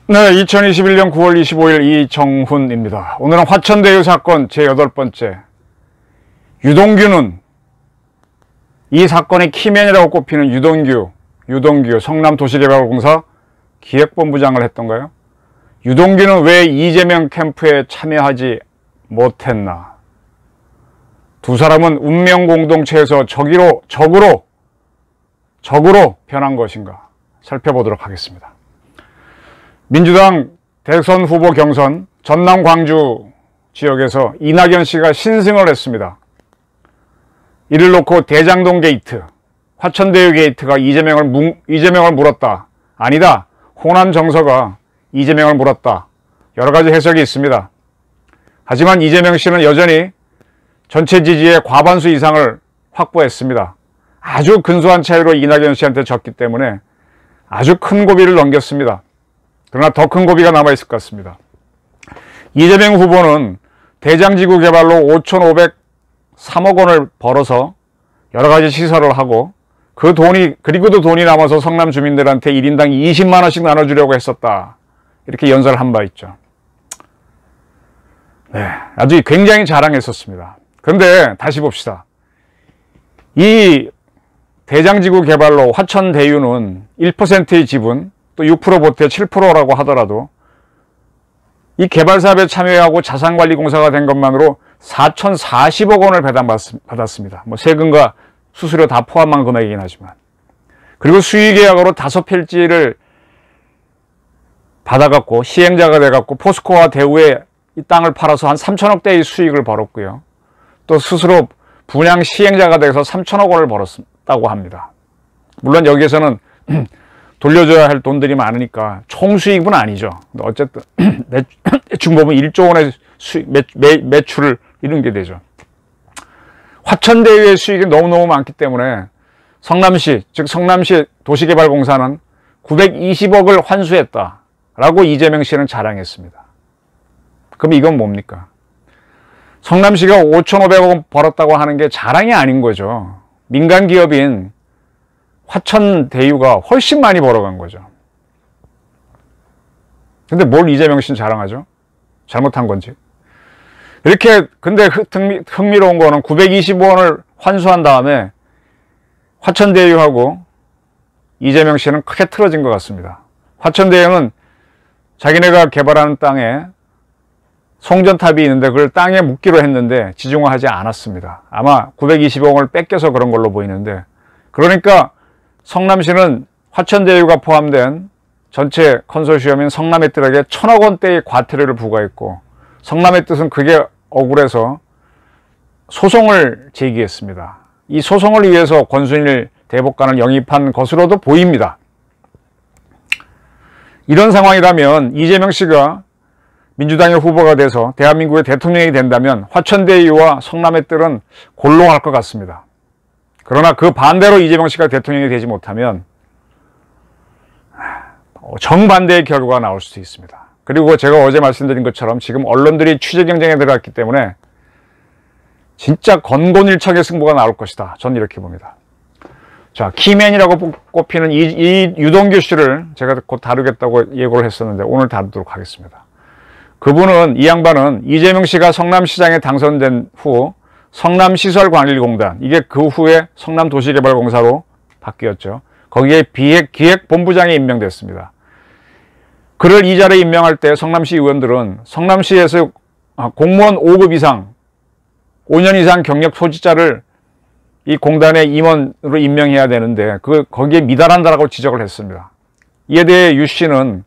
네, 2021년 9월 25일 이정훈입니다. 오늘은 화천대유 사건 제8번째. 유동규는 이 사건의 키맨이라고 꼽히는 유동규 성남도시개발공사 기획본부장을 했던가요? 유동규는 왜 이재명 캠프에 참여하지 못했나? 두 사람은 운명공동체에서 적으로 변한 것인가? 살펴보도록 하겠습니다. 민주당 대선 후보 경선 전남 광주 지역에서 이낙연 씨가 신승을 했습니다. 이를 놓고 대장동 게이트, 화천대유 게이트가 이재명을 물었다. 아니다. 호남 정서가 이재명을 물었다. 여러 가지 해석이 있습니다. 하지만 이재명 씨는 여전히 전체 지지의 과반수 이상을 확보했습니다. 아주 근소한 차이로 이낙연 씨한테 졌기 때문에 아주 큰 고비를 넘겼습니다. 그러나 더 큰 고비가 남아있을 것 같습니다. 이재명 후보는 대장지구 개발로 5,503억 원을 벌어서 여러 가지 시설을 하고 그리고도 돈이 남아서 성남 주민들한테 1인당 20만 원씩 나눠주려고 했었다. 이렇게 연설을 한 바 있죠. 네, 아주 굉장히 자랑했었습니다. 그런데 다시 봅시다. 이 대장지구 개발로 화천대유는 1%의 지분, 또 6% 보태 7%라고 하더라도 이 개발사업에 참여하고 자산관리공사가 된 것만으로 4,040억 원을 배당받았습니다. 뭐 세금과 수수료 다 포함한 금액이긴 하지만. 그리고 수의계약으로 5필지를 받아갖고 시행자가 돼갖고 포스코와 대우에 이 땅을 팔아서 한 3천억대의 수익을 벌었고요. 또 스스로 분양 시행자가 돼서 3천억 원을 벌었다고 합니다. 물론 여기에서는 돌려줘야 할 돈들이 많으니까 총수익은 아니죠. 어쨌든 대충 보면 1조 원의 수익, 매출을 이룬 게 되죠. 화천대유의 수익이 너무너무 많기 때문에 성남시, 즉 성남시 도시개발공사는 920억을 환수했다라고 이재명 씨는 자랑했습니다. 그럼 이건 뭡니까? 성남시가 5,500억 벌었다고 하는 게 자랑이 아닌 거죠. 민간 기업인 화천대유가 훨씬 많이 벌어간 거죠. 근데 뭘 이재명 씨는 자랑하죠? 잘못한 건지. 이렇게, 근데 흥미로운 거는 925원을 환수한 다음에 화천대유하고 이재명 씨는 크게 틀어진 것 같습니다. 화천대유는 자기네가 개발하는 땅에 송전탑이 있는데 그걸 땅에 묻기로 했는데 지중화하지 않았습니다. 아마 925원을 뺏겨서 그런 걸로 보이는데, 그러니까 성남시는 화천대유가 포함된 전체 컨소시엄인 성남의뜰에게 1,000억 원대의 과태료를 부과했고, 성남의 뜻은 그게 억울해서 소송을 제기했습니다. 이 소송을 위해서 권순일 대법관을 영입한 것으로도 보입니다. 이런 상황이라면 이재명 씨가 민주당의 후보가 돼서 대한민국의 대통령이 된다면 화천대유와 성남의 뜰은 골로 갈 것 같습니다. 그러나 그 반대로 이재명 씨가 대통령이 되지 못하면 정반대의 결과가 나올 수도 있습니다. 그리고 제가 어제 말씀드린 것처럼 지금 언론들이 취재 경쟁에 들어갔기 때문에 진짜 건곤일척의 승부가 나올 것이다. 저는 이렇게 봅니다. 자, 키맨이라고 꼽히는 이 유동규 씨를 제가 곧 다루겠다고 예고를 했었는데 오늘 다루도록 하겠습니다. 이 양반은 이재명 씨가 성남시장에 당선된 후 성남시설관리공단, 이게 그 후에 성남도시개발공사로 바뀌었죠. 거기에 기획본부장에 임명됐습니다. 그를 이 자리에 임명할 때 성남시 의원들은 성남시에서 공무원 5급 이상, 5년 이상 경력 소지자를 이 공단의 임원으로 임명해야 되는데 거기에 미달한다라고 지적을 했습니다. 이에 대해 유 씨는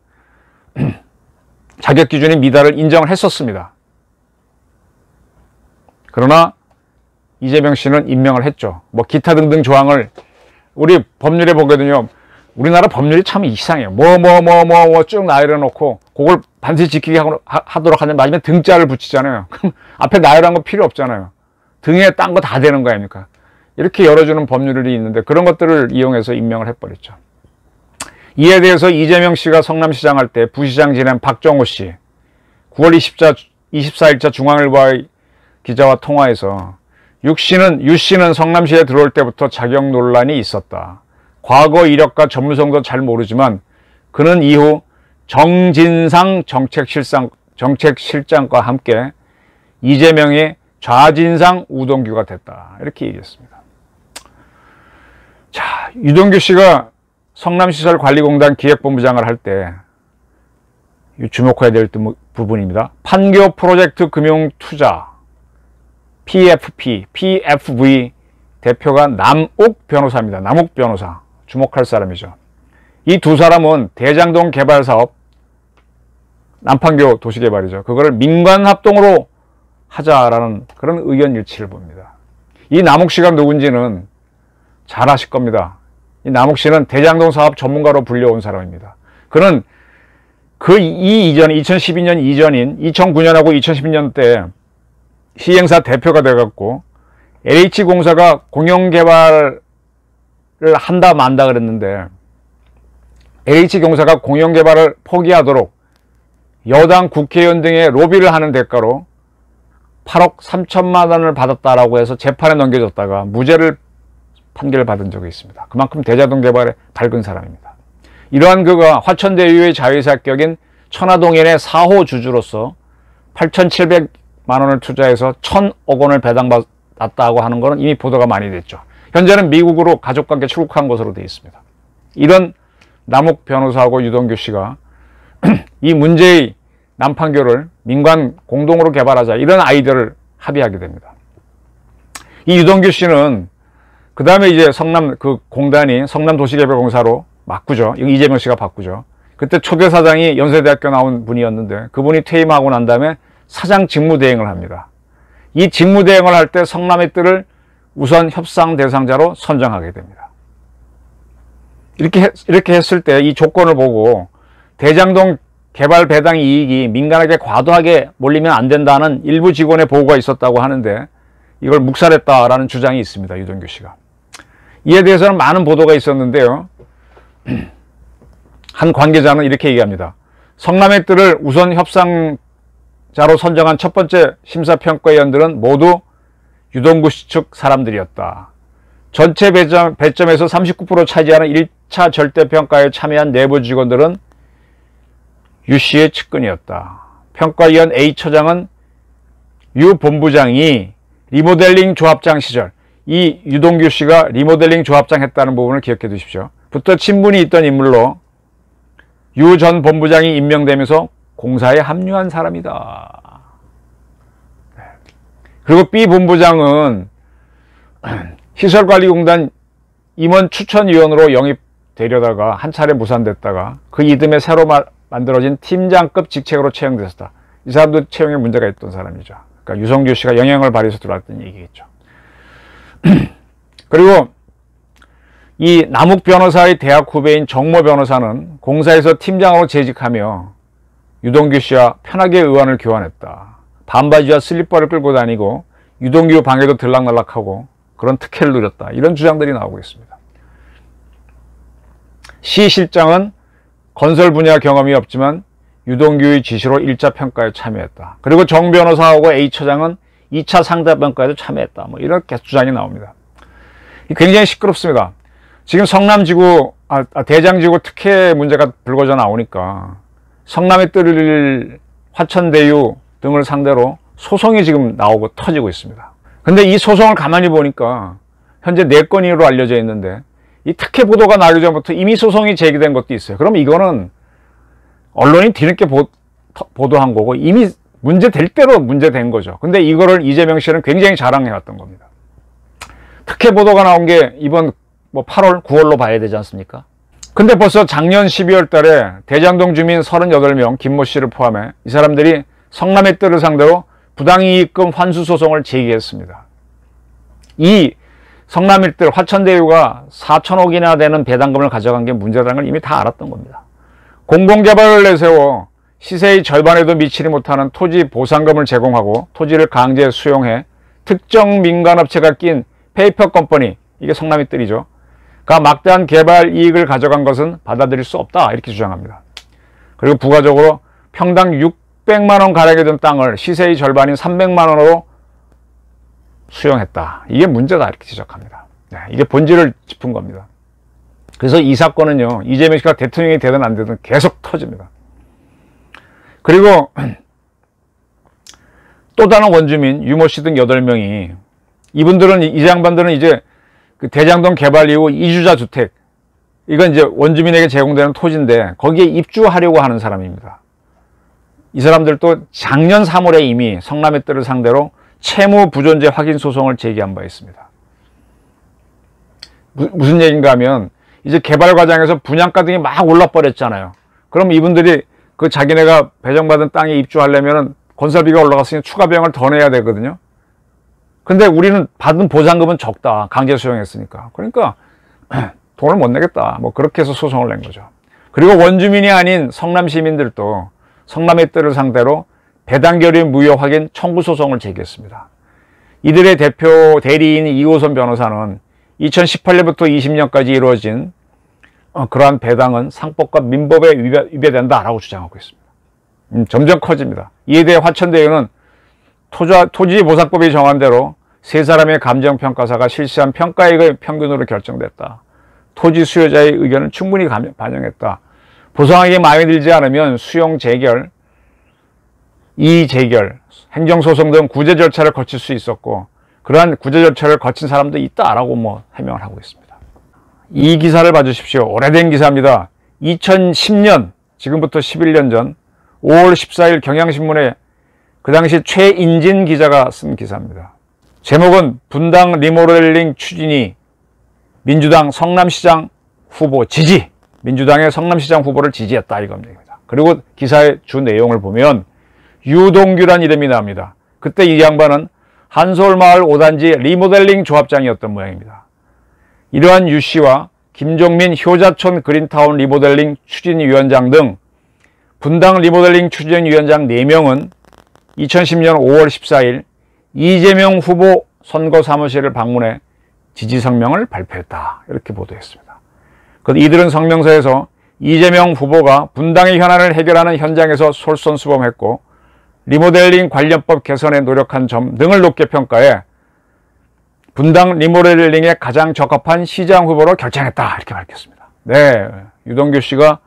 자격 기준인 미달을 인정을 했었습니다. 그러나 이재명 씨는 임명을 했죠. 뭐 기타 등등 조항을 우리 법률에 보거든요. 우리나라 법률이 참 이상해요. 쭉 나열해놓고 그걸 반드시 지키게 하도록 하면 마지막에 등자를 붙이잖아요. 그럼 앞에 나열한 거 필요 없잖아요. 등에 딴 거 다 되는 거 아닙니까? 이렇게 열어주는 법률이 있는데 그런 것들을 이용해서 임명을 해버렸죠. 이에 대해서 이재명 씨가 성남시장 할 때 부시장 지낸 박정호 씨 9월 24일자 중앙일보의 기자와 통화에서 유 씨는 성남시에 들어올 때부터 자격 논란이 있었다. 과거 이력과 전문성도 잘 모르지만 그는 이후 정진상 정책실장과 함께 이재명의 좌진상 우동규가 됐다. 이렇게 얘기했습니다. 자, 유동규 씨가 성남시설관리공단 기획본부장을 할 때 주목해야 될 부분입니다. 판교 프로젝트 금융투자 PFV 대표가 남욱 변호사입니다. 남욱 변호사. 주목할 사람이죠. 이 두 사람은 대장동 개발 사업, 남판교 도시개발이죠. 그거를 민관합동으로 하자라는 그런 의견 일치를 봅니다. 이 남욱 씨가 누군지는 잘 아실 겁니다. 이 남욱 씨는 대장동 사업 전문가로 불려온 사람입니다. 그는 이 이전, 2012년 이전인 2009년하고 2012년 때 시행사 대표가 돼갖고 LH공사가 공영개발을 한다 만다 그랬는데 LH공사가 공영개발을 포기하도록 여당 국회의원 등의 로비를 하는 대가로 8억 3천만 원을 받았다라고 해서 재판에 넘겨졌다가 무죄를 판결을 받은 적이 있습니다. 그만큼 대장동 개발에 밝은 사람입니다. 이러한 그가 화천대유의 자회사 합격인 천화동인의 4호 주주로서 8,700만 원을 투자해서 1,000억 원을 배당받았다고 하는 것은 이미 보도가 많이 됐죠. 현재는 미국으로 가족과 함께 출국한 것으로 되어 있습니다. 이런 남욱 변호사하고 유동규 씨가 이 문제의 남판교를 민관 공동으로 개발하자 이런 아이디어를 합의하게 됩니다. 이 유동규 씨는 그 다음에 이제 공단이 성남도시개발공사로 바꾸죠. 이재명 씨가 바꾸죠. 그때 초대 사장이 연세대학교 나온 분이었는데 그분이 퇴임하고 난 다음에 사장 직무대행을 합니다. 이 직무대행을 할 때 성남의 뜰을 우선 협상 대상자로 선정하게 됩니다. 이렇게 했을 때 이 조건을 보고 대장동 개발 배당 이익이 민간에게 과도하게 몰리면 안 된다는 일부 직원의 보고가 있었다고 하는데 이걸 묵살했다라는 주장이 있습니다. 유동규 씨가. 이에 대해서는 많은 보도가 있었는데요. 한 관계자는 이렇게 얘기합니다. 성남의 뜰을 우선 협상자로 선정한 첫 번째 심사평가위원들은 모두 유동규 씨 측 사람들이었다. 전체 배점에서 39% 차지하는 1차 절대평가에 참여한 내부 직원들은 유 씨의 측근이었다. 평가위원 A 처장은 유 본부장이 리모델링 조합장 시절 이 유동규 씨가 리모델링 조합장 했다는 부분을 기억해 두십시오. 부터 친분이 있던 인물로 유 전 본부장이 임명되면서 공사에 합류한 사람이다. 그리고 B 본부장은 시설관리공단 임원 추천위원으로 영입되려다가 한 차례 무산됐다가 그 이듬해 새로 만들어진 팀장급 직책으로 채용됐었다. 이 사람도 채용에 문제가 있던 사람이죠. 그러니까 유성규 씨가 영향을 발휘해서 들어왔던 얘기겠죠. 그리고 이 남욱 변호사의 대학 후배인 정모 변호사는 공사에서 팀장으로 재직하며 유동규 씨와 편하게 의견을 교환했다. 반바지와 슬리퍼를 끌고 다니고 유동규 방에도 들락날락하고 그런 특혜를 누렸다. 이런 주장들이 나오고 있습니다. 시 실장은 건설 분야 경험이 없지만 유동규의 지시로 1차 평가에 참여했다. 그리고 정 변호사하고 A 처장은 2차 상대평가에도 참여했다. 뭐 이렇게 주장이 나옵니다. 굉장히 시끄럽습니다. 지금 성남지구, 대장지구 특혜 문제가 불거져 나오니까 성남의 뜰을 화천대유 등을 상대로 소송이 지금 나오고 터지고 있습니다. 근데 이 소송을 가만히 보니까 현재 4건으로 알려져 있는데 이 특혜 보도가 나기 전부터 이미 소송이 제기된 것도 있어요. 그럼 이거는 언론이 뒤늦게 보도한 거고 이미 문제될 대로 문제된 거죠. 근데 이거를 이재명 씨는 굉장히 자랑해왔던 겁니다. 특혜 보도가 나온 게 이번 8월, 9월로 봐야 되지 않습니까? 근데 벌써 작년 12월 달에 대장동 주민 38명, 김모 씨를 포함해 이 사람들이 성남의 뜰을 상대로 부당이익금 환수소송을 제기했습니다. 이 성남의 뜰, 화천대유가 4천억이나 되는 배당금을 가져간 게 문제라는 걸 이미 다 알았던 겁니다. 공공개발을 내세워 시세의 절반에도 미치지 못하는 토지 보상금을 제공하고 토지를 강제 수용해 특정 민간업체가 낀 페이퍼 컴퍼니, 이게 성남의 뜰이죠. 가 막대한 개발 이익을 가져간 것은 받아들일 수 없다. 이렇게 주장합니다. 그리고 부가적으로 평당 600만 원 가량이 든 땅을 시세의 절반인 300만 원으로 수용했다. 이게 문제다 이렇게 지적합니다. 네, 이게 본질을 짚은 겁니다. 그래서 이 사건은요, 이재명 씨가 대통령이 되든 안 되든 계속 터집니다. 그리고 또 다른 원주민 유모 씨 등 8명이, 이분들은, 이 양반들은 이제 그 대장동 개발 이후 이주자 주택, 이건 이제 원주민에게 제공되는 토지인데 거기에 입주하려고 하는 사람입니다. 이 사람들도 작년 3월에 이미 성남의 뜰을 상대로 채무 부존재 확인 소송을 제기한 바 있습니다. 무슨 얘기인가 하면 이제 개발 과정에서 분양가 등이 막 올라버렸잖아요. 그럼 이분들이 그 자기네가 배정받은 땅에 입주하려면 건설비가 올라갔으니 추가 비용을 더 내야 되거든요. 근데 우리는 받은 보상금은 적다. 강제 수용했으니까. 그러니까 돈을 못 내겠다. 뭐 그렇게 해서 소송을 낸 거죠. 그리고 원주민이 아닌 성남 시민들도 성남의 뜰을 상대로 배당 결의 무효 확인 청구 소송을 제기했습니다. 이들의 대표 대리인 이호선 변호사는 2018년부터 20년까지 이루어진 그러한 배당은 상법과 민법에 위배된다라고 주장하고 있습니다. 점점 커집니다. 이에 대해 화천대유는 토지보상법이 정한 대로 세 사람의 감정평가사가 실시한 평가액의 평균으로 결정됐다. 토지 수요자의 의견을 충분히 반영했다. 보상액이 마음에 들지 않으면 수용 재결, 이의재결, 행정소송 등 구제 절차를 거칠 수 있었고 그러한 구제 절차를 거친 사람도 있다라고 해명을 하고 있습니다. 이 기사를 봐주십시오. 오래된 기사입니다. 2010년, 지금부터 11년 전 5월 14일 경향신문에 그 당시 최인진 기자가 쓴 기사입니다. 제목은 분당 리모델링 추진이 민주당 성남시장 후보 지지, 민주당의 성남시장 후보를 지지했다 이겁니다. 그리고 기사의 주 내용을 보면 유동규란 이름이 나옵니다. 그때 이 양반은 한서울마을 5단지 리모델링 조합장이었던 모양입니다. 이러한 유 씨와 김종민 효자촌 그린타운 리모델링 추진위원장 등 분당 리모델링 추진위원장 4명은 2010년 5월 14일 이재명 후보 선거사무실을 방문해 지지성명을 발표했다. 이렇게 보도했습니다. 이들은 성명서에서 이재명 후보가 분당의 현안을 해결하는 현장에서 솔선수범했고 리모델링 관련법 개선에 노력한 점 등을 높게 평가해 분당 리모델링에 가장 적합한 시장 후보로 결정했다. 이렇게 밝혔습니다. 네, 유동규 씨가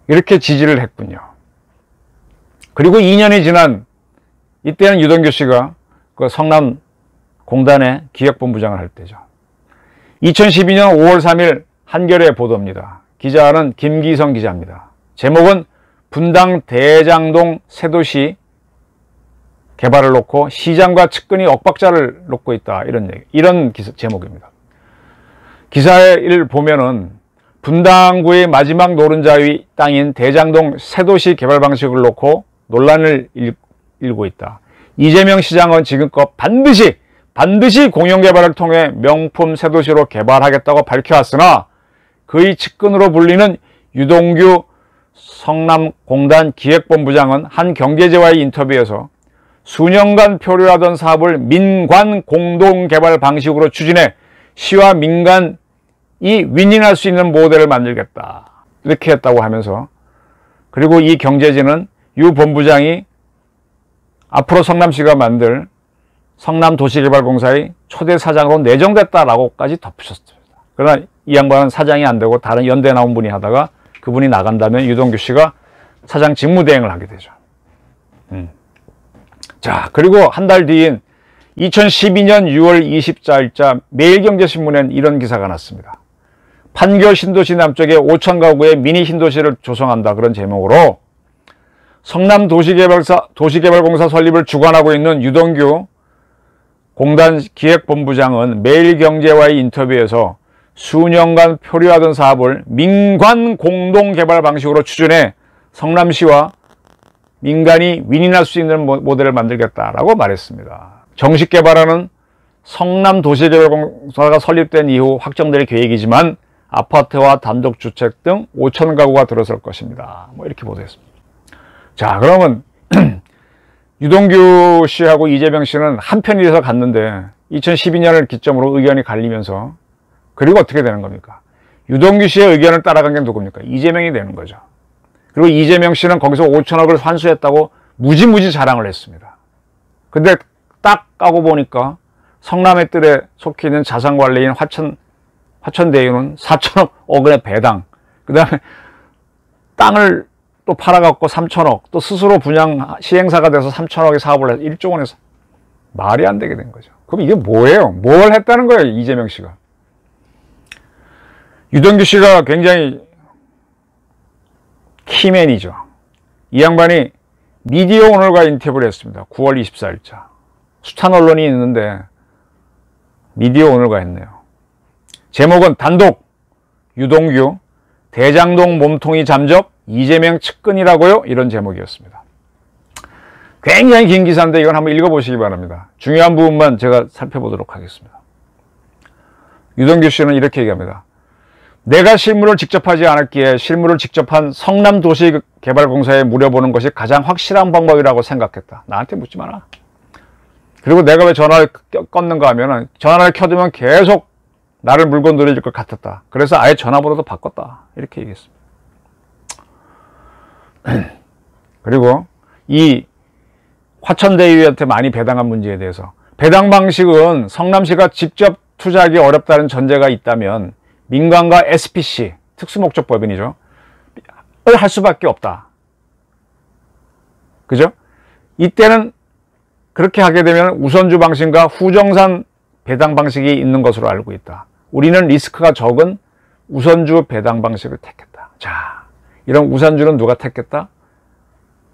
이렇게 지지를 했군요. 그리고 2년이 지난 이때는 유동규 씨가 그 성남 공단의 기획본부장을 할 때죠. 2012년 5월 3일 한겨레 보도입니다. 기자는 김기성 기자입니다. 제목은 분당 대장동 새도시 개발을 놓고 시장과 측근이 엇박자를 놓고 있다. 이런 제목입니다. 기사를 보면은 분당구의 마지막 노른자의 땅인 대장동 새도시 개발 방식을 놓고 논란을 일고 있다. 이재명 시장은 지금껏 반드시 공영개발을 통해 명품 새도시로 개발하겠다고 밝혀왔으나 그의 측근으로 불리는 유동규 성남공단 기획본부장은 한 경제지와의 인터뷰에서 수년간 표류하던 사업을 민관 공동개발 방식으로 추진해 시와 민간이 윈윈할 수 있는 모델을 만들겠다. 이렇게 했다고 하면서, 그리고 이 경제지는 유 본부장이 앞으로 성남시가 만들 성남도시개발공사의 초대 사장으로 내정됐다라고까지 덧붙였습니다. 그러나 이 양반은 사장이 안 되고 다른 연대 나온 분이 하다가 그분이 나간다면 유동규 씨가 사장 직무대행을 하게 되죠. 자, 그리고 한 달 뒤인 2012년 6월 24일자 매일경제신문엔 이런 기사가 났습니다. 판교 신도시 남쪽에 5천 가구의 미니 신도시를 조성한다. 그런 제목으로 성남 도시개발공사 설립을 주관하고 있는 유동규 공단 기획본부장은 매일경제와의 인터뷰에서 수년간 표류하던 사업을 민관 공동개발 방식으로 추진해 성남시와 민간이 윈윈할 수 있는 모델을 만들겠다라고 말했습니다. 정식 개발하는 성남도시개발공사가 설립된 이후 확정될 계획이지만 아파트와 단독주택 등 5천 가구가 들어설 것입니다. 이렇게 보도했습니다. 자, 그러면 유동규 씨하고 이재명 씨는 한편이 돼서 갔는데 2012년을 기점으로 의견이 갈리면서, 그리고 어떻게 되는 겁니까? 유동규 씨의 의견을 따라간 게 누굽니까? 이재명이 되는 거죠. 그리고 이재명 씨는 거기서 5천억을 환수했다고 무지무지 자랑을 했습니다. 근데 딱 까고 보니까 성남의 뜰에 속해 있는 자산관리인 화천대유는 4천억 원의 배당, 그 다음에 땅을 또 팔아갖고 3천억, 또 스스로 분양 시행사가 돼서 3천억의 사업을 해서 1조 원에서 말이 안 되게 된 거죠. 그럼 이게 뭐예요? 뭘 했다는 거예요, 이재명 씨가? 유동규 씨가 굉장히 키맨이죠. 이 양반이 미디어 오늘과 인터뷰를 했습니다. 9월 24일자. 숱한 언론이 있는데 미디어 오늘과 했네요. 제목은 단독 유동규 대장동 몸통이 잠적 이재명 측근이라고요? 이런 제목이었습니다. 굉장히 긴 기사인데 이건 한번 읽어보시기 바랍니다. 중요한 부분만 제가 살펴보도록 하겠습니다. 유동규 씨는 이렇게 얘기합니다. 내가 실무를 직접 하지 않았기에 실무를 직접 한 성남도시개발공사에 물어보는 것이 가장 확실한 방법이라고 생각했다. 나한테 묻지 마라. 그리고 내가 왜 전화를 껐는가 하면은 전화를 켜두면 계속 나를 물고 늘어질 것 같았다. 그래서 아예 전화번호도 바꿨다. 이렇게 얘기했습니다. 그리고 이 화천대유한테 많이 배당한 문제에 대해서 배당 방식은 성남시가 직접 투자하기 어렵다는 전제가 있다면 민간과 SPC, 특수목적법인이죠. 할 수밖에 없다. 그죠? 이때는 그렇게 하게 되면 우선주 방식과 후정산 배당 방식이 있는 것으로 알고 있다. 우리는 리스크가 적은 우선주 배당 방식을 택했다. 자, 이런 우선주는 누가 택했다?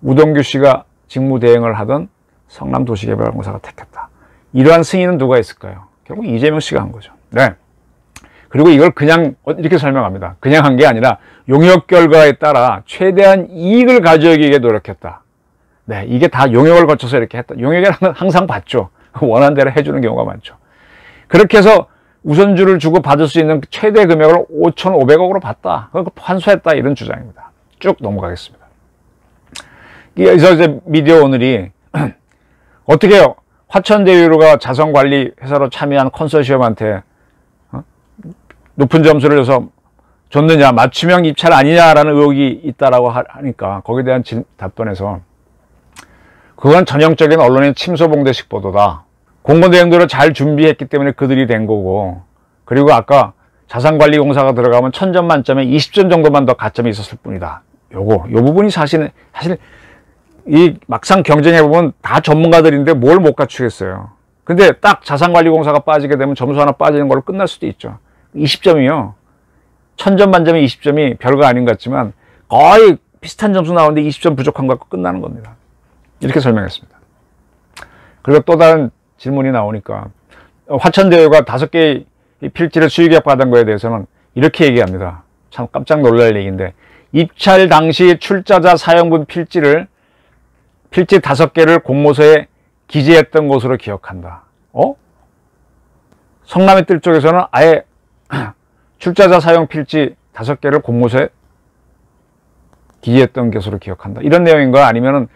우동규 씨가 직무대행을 하던 성남도시개발공사가 택했다. 이러한 승인은 누가 했을까요? 결국 이재명 씨가 한 거죠. 네. 그리고 이걸 그냥 이렇게 설명합니다. 그냥 한 게 아니라 용역 결과에 따라 최대한 이익을 가져오기 위해 노력했다. 네, 이게 다 용역을 거쳐서 이렇게 했다. 용역에는 항상 받죠. 원하는 대로 해주는 경우가 많죠. 그렇게 해서 우선주를 주고 받을 수 있는 최대 금액을 5,500억으로 받다. 그걸 환수했다. 이런 주장입니다. 쭉 넘어가겠습니다. 그래서 이제 미디어 오늘이 어떻게 해요? 화천대유가 자산관리 회사로 참여한 컨소시엄한테 높은 점수를 줘서 줬느냐, 맞춤형 입찰 아니냐라는 의혹이 있다라고 하니까 거기에 대한 답변에서 그건 전형적인 언론의 침소봉대식 보도다. 공무대행도를 잘 준비했기 때문에 그들이 된 거고, 그리고 아까 자산관리공사가 들어가면 1000점 만점에 20점 정도만 더 가점이 있었을 뿐이다. 요 부분이 사실 이 막상 경쟁해보면 다 전문가들인데 뭘 못 갖추겠어요. 근데 딱 자산관리공사가 빠지게 되면 점수 하나 빠지는 걸로 끝날 수도 있죠. 20점이요. 1000점 만점에 20점이 별거 아닌 것 같지만 거의 비슷한 점수 나오는데 20점 부족한 것 같고 끝나는 겁니다. 이렇게 설명했습니다. 그리고 또 다른 질문이 나오니까 화천대유가 5개의 필지를 수의계약 받은 거에 대해서는 이렇게 얘기합니다. 참 깜짝 놀랄 얘기인데 입찰 당시 출자자 사용분 필지 5개를 공모서에 기재했던 것으로 기억한다. 성남의 뜰 쪽에서는 아예 출자자 사용 필지 5개를 공모서에 기재했던 것으로 기억한다. 이런 내용인가? 아니면은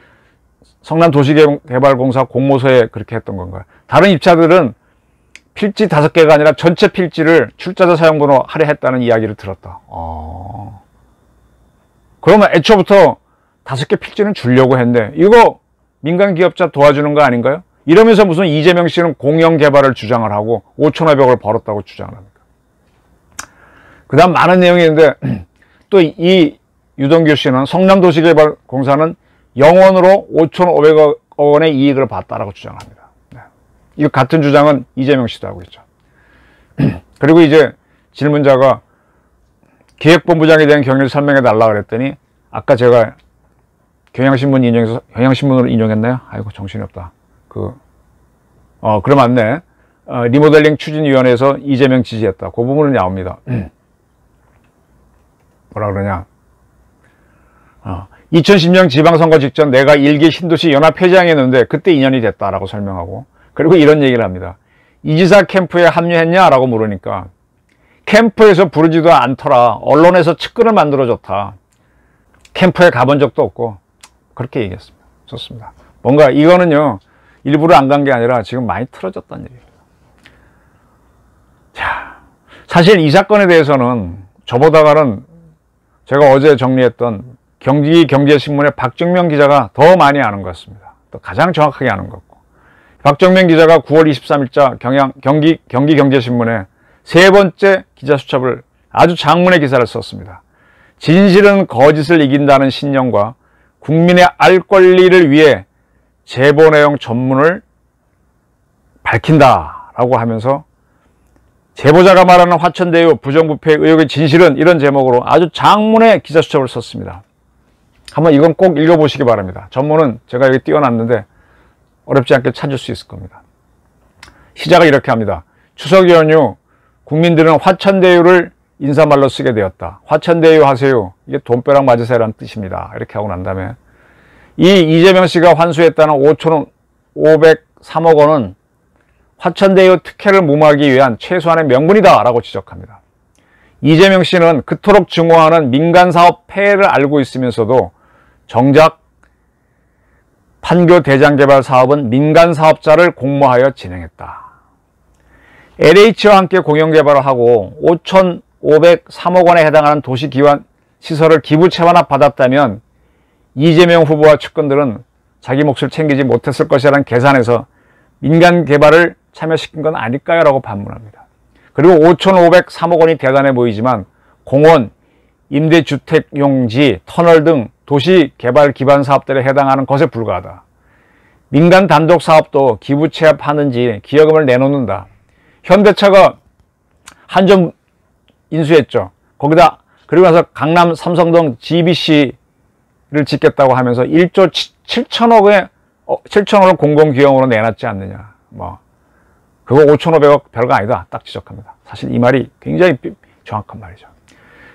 성남도시개발공사 공모서에 그렇게 했던 건가요? 다른 입찰들은 필지 5개가 아니라 전체 필지를 출자자 사용번호 할애했다는 이야기를 들었다. 그러면 애초부터 5개 필지는 주려고 했는데 이거 민간 기업자 도와주는 거 아닌가요? 이러면서 무슨 이재명 씨는 공영 개발을 주장을 하고 5,500억을 벌었다고 주장을 합니까? 그 다음 많은 내용이 있는데 또 이 유동규 씨는 성남도시개발공사는 영원으로 5,500억 원의 이익을 봤다라고 주장합니다. 네. 이 같은 주장은 이재명 씨도 하고 있죠. 그리고 이제 질문자가 기획본부장에 대한 경위를 설명해 달라고 그랬더니 아까 제가 경향신문 인용해서 경향신문으로 인용했나요? 아이고 정신이 없다. 그럼 맞네. 리모델링 추진위원회에서 이재명 지지했다. 그 부분은 나옵니다. 뭐라 그러냐. 2010년 지방선거 직전 내가 1기 신도시 연합회장이었는데 그때 인연이 됐다라고 설명하고, 그리고 이런 얘기를 합니다. 이지사 캠프에 합류했냐라고 물으니까 캠프에서 부르지도 않더라. 언론에서 측근을 만들어줬다. 캠프에 가본 적도 없고 그렇게 얘기했습니다. 좋습니다. 뭔가 이거는요 일부러 안 간 게 아니라 지금 많이 틀어졌다는 얘기입니다. 자, 사실 이 사건에 대해서는 저보다가는 제가 어제 정리했던 경기경제신문의 박정명 기자가 더 많이 아는 것 같습니다. 또 가장 정확하게 아는 것 같고. 박정명 기자가 9월 23일자 경기경제신문에 세 번째 기자수첩을 아주 장문의 기사를 썼습니다. 진실은 거짓을 이긴다는 신념과 국민의 알 권리를 위해 제보 내용 전문을 밝힌다라고 하면서 제보자가 말하는 화천대유 부정부패 의혹의 진실은 이런 제목으로 아주 장문의 기자수첩을 썼습니다. 한번 이건 꼭 읽어보시기 바랍니다. 전문은 제가 여기 띄워놨는데 어렵지 않게 찾을 수 있을 겁니다. 시작을 이렇게 합니다. 추석 연휴 국민들은 화천대유를 인사말로 쓰게 되었다. 화천대유 하세요. 이게 돈벼락 맞으세요라는 뜻입니다. 이렇게 하고 난 다음에 이 이재명 씨가 환수했다는 5,503억 원은 화천대유 특혜를 무마하기 위한 최소한의 명분이다 라고 지적합니다. 이재명 씨는 그토록 증오하는 민간사업 폐해를 알고 있으면서도 정작 판교 대장개발 사업은 민간사업자를 공모하여 진행했다. LH와 함께 공영개발을 하고 5,503억 원에 해당하는 도시기반 시설을 기부 채반합 받았다면 이재명 후보와 측근들은 자기 몫을 챙기지 못했을 것이라는 계산에서 민간 개발을 참여시킨 건 아닐까요? 라고 반문합니다. 그리고 5,503억 원이 대단해 보이지만 공원, 임대주택용지, 터널 등 도시개발 기반 사업들에 해당하는 것에 불과하다. 민간 단독 사업도 기부 채합하는지 기여금을 내놓는다. 현대차가 한전 인수했죠. 거기다 그리고 나서 강남 삼성동 GBC를 짓겠다고 하면서 1조 7천억을 공공기여금으로 내놨지 않느냐. 그거 5,500억 별거 아니다. 딱 지적합니다. 사실 이 말이 굉장히 정확한 말이죠.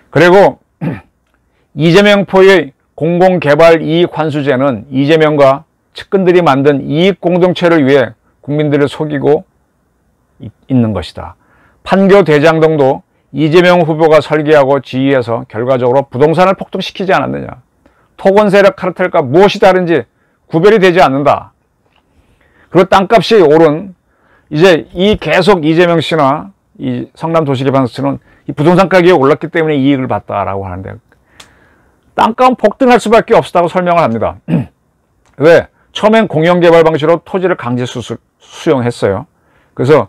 그리고 이재명포의 공공개발이익환수제는 이재명과 측근들이 만든 이익공동체를 위해 국민들을 속이고 있는 것이다. 판교 대장동도 이재명 후보가 설계하고 지휘해서 결과적으로 부동산을 폭등시키지 않았느냐. 토건세력 카르텔과 무엇이 다른지 구별이 되지 않는다. 그리고 땅값이 오른 이제 계속 이재명 씨나 이 성남도시개발사는 이 부동산 가격이 올랐기 때문에 이익을 봤다라고 하는데 땅값은 폭등할 수밖에 없었다고 설명을 합니다. 왜? 처음엔 공영개발 방식으로 토지를 강제 수용했어요. 그래서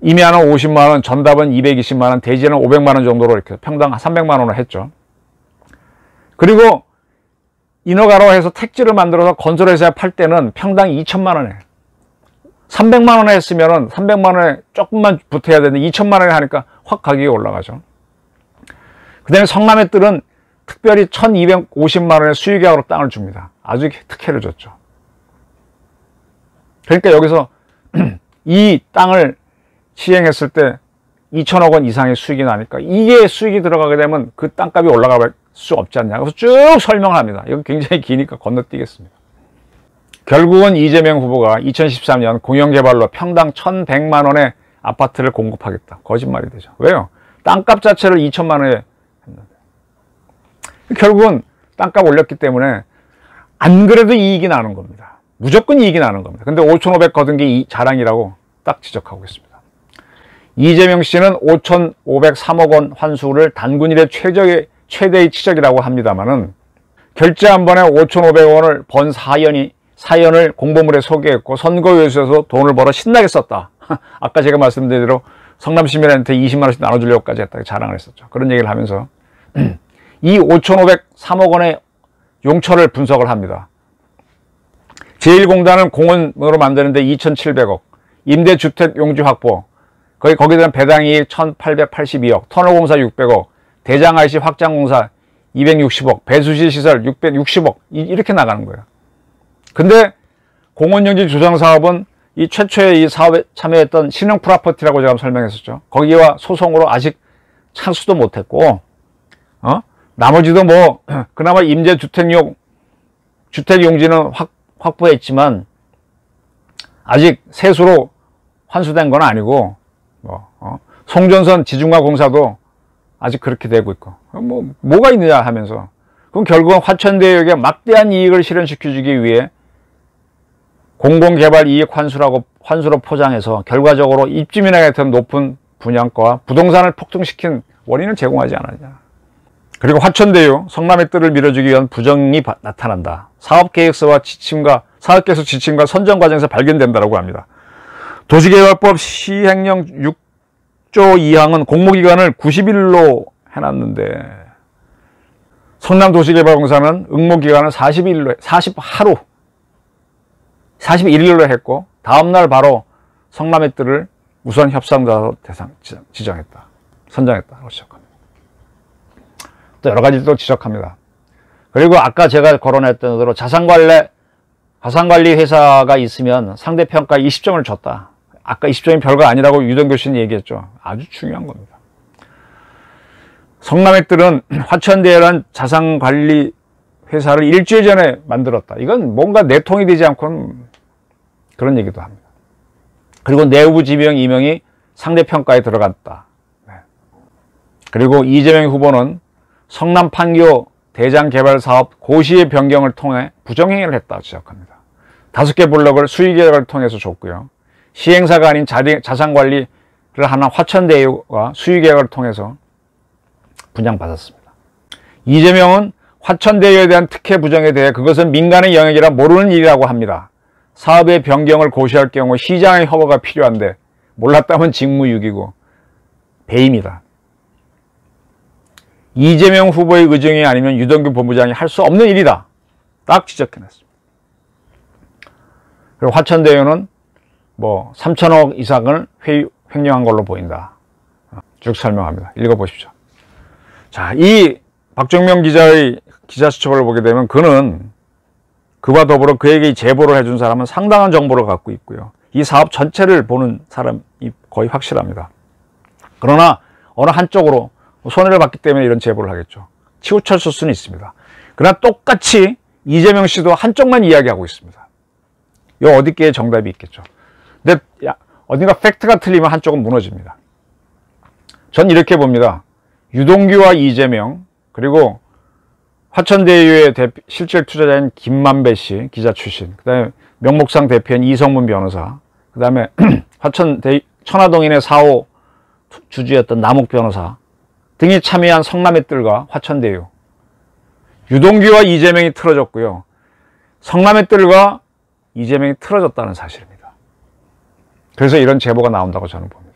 임야는 50만 원, 전답은 220만 원, 대지는 500만 원 정도로 이렇게 평당 300만 원을 했죠. 그리고 인허가로 해서 택지를 만들어서 건설회사에 팔 때는 평당 2천만 원에 300만 원에 했으면은 300만 원에 조금만 붙어야 되는데 2천만 원에 하니까 확 가격이 올라가죠. 그 다음에 성남의 뜰은 특별히 1250만 원의 수익약으로 땅을 줍니다. 아주 특혜를 줬죠. 그러니까 여기서 이 땅을 시행했을 때 2천억 원 이상의 수익이 나니까 이게 수익이 들어가게 되면 그 땅값이 올라갈 수 없지 않냐. 그래서 쭉 설명을 합니다. 이거 굉장히 기니까 건너뛰겠습니다. 결국은 이재명 후보가 2013년 공영개발로 평당 1,100만 원의 아파트를 공급하겠다. 거짓말이 되죠. 왜요? 땅값 자체를 2천만 원에 했는데. 결국은 땅값 올렸기 때문에 안 그래도 이익이 나는 겁니다. 무조건 이익이 나는 겁니다. 근데 5,500 거둔 게 자랑이라고 딱 지적하고 있습니다. 이재명 씨는 5,503억 원 환수를 단군 이래 최대의 치적이라고 합니다만은 결제 한 번에 5,500억 원을 번 사연을 공보물에 소개했고 선거유세에서 돈을 벌어 신나게 썼다. 아까 제가 말씀드린 대로 성남 시민한테 20만 원씩 나눠주려고까지 했다고 자랑을 했었죠. 그런 얘기를 하면서 이 5,503억 원의 용처를 분석을 합니다. 제1공단은 공원으로 만드는데 2,700억, 임대주택 용지 확보, 거기에 대한 배당이익 1,882억, 터널공사 600억, 대장 IC 확장공사 260억, 배수시 시설 660억 이렇게 나가는 거예요. 근데 공원용지 조성사업은 이 최초의 이 사업에 참여했던 신흥 프로퍼티라고 제가 설명했었죠. 거기와 소송으로 아직 착수도 못했고, 나머지도 그나마 주택용지는 확보했지만 아직 세수로 환수된 건 아니고, 송전선 지중화 공사도 아직 그렇게 되고 있고, 뭐가 있느냐 하면서, 그럼 결국은 화천대유에게 막대한 이익을 실현시켜주기 위해 공공개발 이익 환수로 포장해서 결과적으로 입주민에게 더 높은 분양가와 부동산을 폭등시킨 원인을 제공하지 않았냐. 그리고 화천대유 성남의 뜰을 밀어주기 위한 부정이 나타난다. 사업계획서 지침과 선정 과정에서 발견된다고 합니다. 도시개발법 시행령 6조 2항은 공모기간을 90일로 해놨는데 성남도시개발공사는 응모기간을 41일로 했고 다음날 바로 성남의 뜰을 우선 협상자 대상 지정했다. 선정했다고 지적합니다. 또 여러 가지 또 지적합니다. 그리고 아까 제가 거론했던 대로 자산관리 회사가 있으면 상대평가에 20점을 줬다. 아까 20점이 별거 아니라고 유동규 씨는 얘기했죠. 아주 중요한 겁니다. 성남의 뜰은 화천대유라는 자산관리 회사를 일주일 전에 만들었다. 이건 뭔가 내통이 되지 않고는 그런 얘기도 합니다. 그리고 내부 지명 임명이 상대평가에 들어갔다. 네. 그리고 이재명 후보는 성남 판교 대장개발사업 고시의 변경을 통해 부정행위를 했다고 지적합니다. 5개 블록을 수의계약을 통해서 줬고요. 시행사가 아닌 자산관리를 하는 화천대유가 수의계약을 통해서 분양받았습니다. 이재명은 화천대유에 대한 특혜 부정에 대해 그것은 민간의 영역이라 모르는 일이라고 합니다. 사업의 변경을 고시할 경우 시장의 허가가 필요한데 몰랐다면 직무유기고 배임이다. 이재명 후보의 의중이 아니면 유동규 본부장이 할 수 없는 일이다. 딱 지적해냈습니다. 그리고 화천대유는 3천억 이상을 횡령한 걸로 보인다. 쭉 설명합니다. 읽어보십시오. 자, 이 박정명 기자의 기자수첩을 보게 되면 그와 더불어 그에게 제보를 해준 사람은 상당한 정보를 갖고 있고요. 이 사업 전체를 보는 사람이 거의 확실합니다. 그러나 어느 한쪽으로 손해를 봤기 때문에 이런 제보를 하겠죠. 치우쳤을 수는 있습니다. 그러나 똑같이 이재명 씨도 한쪽만 이야기하고 있습니다. 이 어디께에 정답이 있겠죠. 근데 어딘가 팩트가 틀리면 한쪽은 무너집니다. 전 이렇게 봅니다. 유동규와 이재명 그리고 화천대유의 실질 투자자인 김만배 씨 기자 출신, 그 다음에 명목상 대표인 이성문 변호사, 그 다음에 천화동인의 4호 주주였던 남욱 변호사 등이 참여한 성남의 뜰과 화천대유, 유동규와 이재명이 틀어졌고요. 성남의 뜰과 이재명이 틀어졌다는 사실입니다. 그래서 이런 제보가 나온다고 저는 봅니다.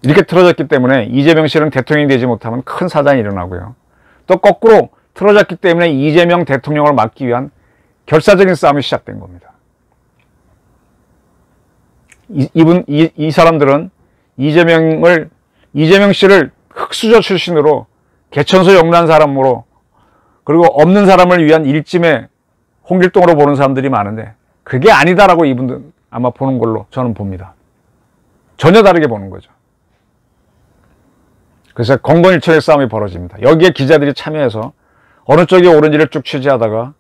이렇게 틀어졌기 때문에 이재명 씨는 대통령이 되지 못하면 큰 사단이 일어나고요. 또 거꾸로 틀어졌기 때문에 이재명 대통령을 막기 위한 결사적인 싸움이 시작된 겁니다. 이 사람들은 이재명 씨를 흑수저 출신으로 개천소 영난 사람으로 그리고 없는 사람을 위한 일짐의 홍길동으로 보는 사람들이 많은데 그게 아니다라고 이분들 아마 보는 걸로 저는 봅니다. 전혀 다르게 보는 거죠. 그래서 건건일천의 싸움이 벌어집니다. 여기에 기자들이 참여해서 어느 쪽이 옳은지를 쭉 취재하다가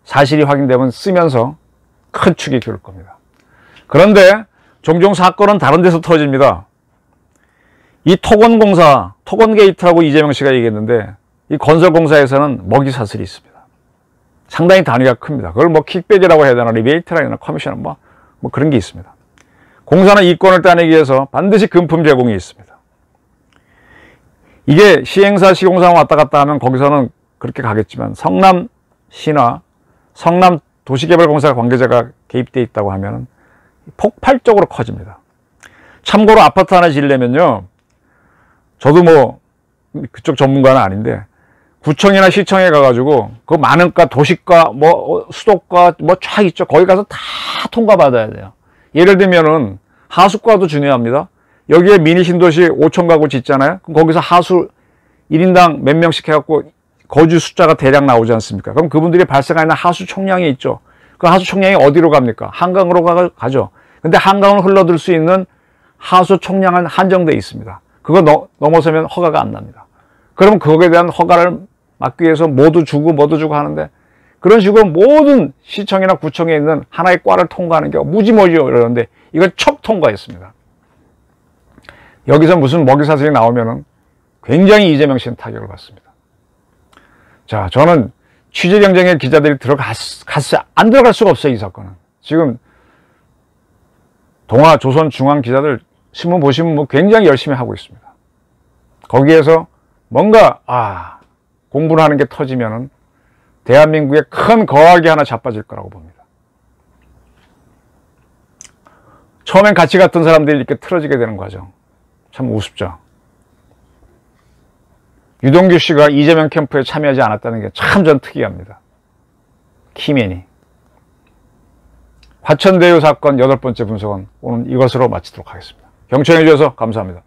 사실이 확인되면 쓰면서 큰 축이 기울 겁니다. 그런데 종종 사건은 다른 데서 터집니다. 이 토건공사, 토건게이트라고 이재명 씨가 얘기했는데 이 건설공사에서는 먹이 사슬이 있습니다. 상당히 단위가 큽니다. 그걸 킥백이라고 해야 되나 리베이트라 해야 되나 커미션 뭐 그런 게 있습니다. 공사는 이권을 따내기 위해서 반드시 금품 제공이 있습니다. 이게 시행사 시공사 왔다 갔다 하면 거기서는 그렇게 가겠지만 성남시나 성남도시개발공사 관계자가 개입되어 있다고 하면 폭발적으로 커집니다. 참고로 아파트 하나 지으려면요, 저도 그쪽 전문가는 아닌데 구청이나 시청에 가가지고 그 많은가 도시가 수도가 쫙 있죠. 거기 가서 다 통과받아야 돼요. 예를 들면은 하수과도 중요합니다. 여기에 미니 신도시 5천 가구 짓잖아요. 그럼 거기서 하수 1인당 몇 명씩 해갖고 거주 숫자가 대략 나오지 않습니까? 그럼 그분들이 발생하는 하수 총량이 있죠. 그 하수 총량이 어디로 갑니까? 한강으로 가죠. 근데 한강을 흘러들 수 있는 하수 총량은 한정되어 있습니다. 그거 넘어서면 허가가 안 납니다. 그러면 거기에 대한 허가를 막기 위해서 모두 주고 하는데 그런 식으로 모든 시청이나 구청에 있는 하나의 과를 통과하는 게 무지무지 어려운데 이걸 척 통과했습니다. 여기서 무슨 먹이사슬이 나오면은 굉장히 이재명 씨는 타격을 받습니다. 자, 저는 취재 경쟁에 기자들이 안 들어갈 수가 없어요, 이 사건은. 지금 동아, 조선, 중앙 기자들 신문 보시면 굉장히 열심히 하고 있습니다. 거기에서 뭔가 공부를 하는 게 터지면은 대한민국에 큰 거학이 하나 자빠질 거라고 봅니다. 처음엔 같이 갔던 사람들이 이렇게 틀어지게 되는 과정, 참 우습죠. 유동규 씨가 이재명 캠프에 참여하지 않았다는 게 참 전 특이합니다. 키맨이. 화천대유 사건 8번째 분석은 오늘 이것으로 마치도록 하겠습니다. 경청해 주셔서 감사합니다.